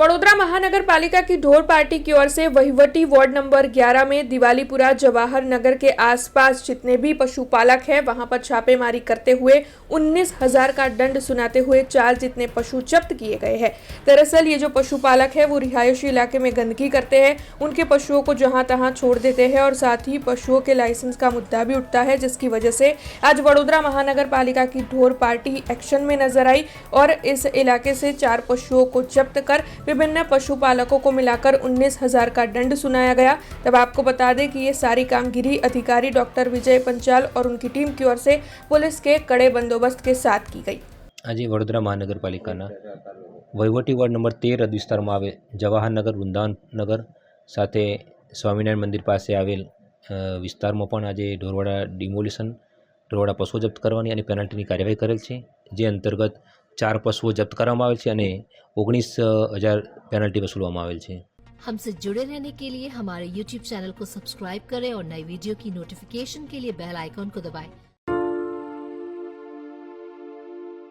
वडोदरा महानगर पालिका की ढोर पार्टी की ओर से वहीवटी वार्ड नंबर 11 में दिवालीपुरा जवाहर नगर के आसपास जितने भी पशुपालक हैं वहां पर छापेमारी करते हुए 19,000 का दंड सुनाते हुए 4 जितने पशु जब्त किए गए हैं। दरअसल ये जो पशुपालक है वो रिहायशी इलाके में गंदगी करते हैं, उनके पशुओं को जहां तहां छोड़ देते हैं और साथ ही पशुओं के लाइसेंस का मुद्दा भी उठता है, जिसकी वजह से आज वडोदरा महानगर पालिका की ढोर पार्टी एक्शन में नजर आई और इस इलाके से 4 पशुओं को जब्त कर विभिन्न पशुपालकों को मिलाकर 19,000 का दंड सुनाया गया। तब आपको बता दें कि ये सारी कामगिरी अधिकारी डॉक्टर विजय पंचाल और उनकी टीम की ओर से पुलिस के कड़े बंदोबस्त के साथ की गई। आज वडोदरा महानगरपालिकाना वहीवटी वोर्ड नंबर 13 विस्तारमां आवेल जवाहरनगर वृंदावनगर साथे स्वामीनारायण मंदिर पासे आवेल विस्तारमां पण आज ढोरवाड़ा डिमोलिशन ढोरवाड़ा पशुओ जप्त करवानी अने पेनल्टीनी कार्यवाही करेल छे, जे अंतर्गत 4 पशुओं जप्त करवामां आवेल छे अने 19,000 पेनल्टी वसूलवामां आवेल छे। हमसे जुड़े रहने के लिए हमारे YouTube चैनल को सब्सक्राइब करें और नई वीडियो की नोटिफिकेशन के लिए बेल आइकॉन को दबाएं।